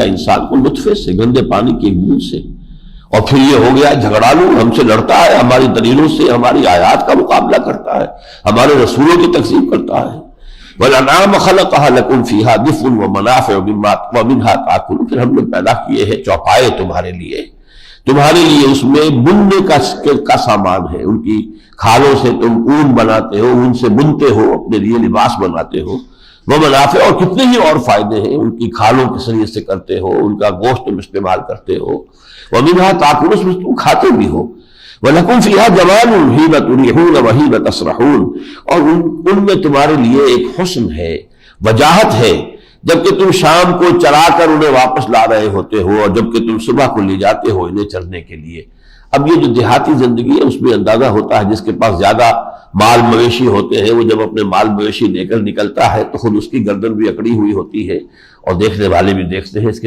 انسان کو نطفے سے، گندے پانی کی ایک بوند سے، اور پھر یہ ہو گیا جھگڑالو، ہم سے لڑتا ہے، ہماری دلیلوں سے ہماری آیات کا مقابلہ کرتا ہے، ہمارے رسولوں کی تکذیب کرتا ہے۔ وَالْأَنْعَامَ خَلَقَهَا لَكُمْ فِيهَا دِفْءٌ وَمَنَافِعُ وَمِنْهَا تَأْكُلُونَ، پھر ہم نے پیدا کیے ہیں چوپائے تمہارے لیے اس میں بننے کا سامان ہے، ان کی کھالوں سے تم اون بناتے ہو، ان سے بنتے ہو، اپنے لیے لباس بناتے ہو، وہ منافع، اور کتنے ہی اور فائدے ہیں ان کی کھالوں کے ذریعے سے کرتے ہو، ان کا گوشت تم استعمال کرتے ہو، وَمِنْهَا تَأْكُلُونَ، اس میں تم کھاتے بھی ہو، وَلَكُمْ فِيهَا جَمَالٌ حِينَ تُرِيحُونَ وَحِينَ تَسْرَحُونَ، اور ان میں تمہارے لیے ایک حسن ہے، وجاہت ہے، جبکہ تم شام کو چرا کر انہیں واپس لا رہے ہوتے ہو، اور جبکہ تم صبح کو لے جاتے ہو انہیں چرنے کے لیے۔ اب یہ جو دیہاتی زندگی ہے اس میں اندازہ ہوتا ہے، جس کے پاس زیادہ مال مویشی ہوتے ہیں، وہ جب اپنے مال مویشی لے کر نکلتا ہے تو خود اس کی گردن بھی اکڑی ہوئی ہوتی ہے، اور دیکھنے والے بھی دیکھتے ہیں اس کے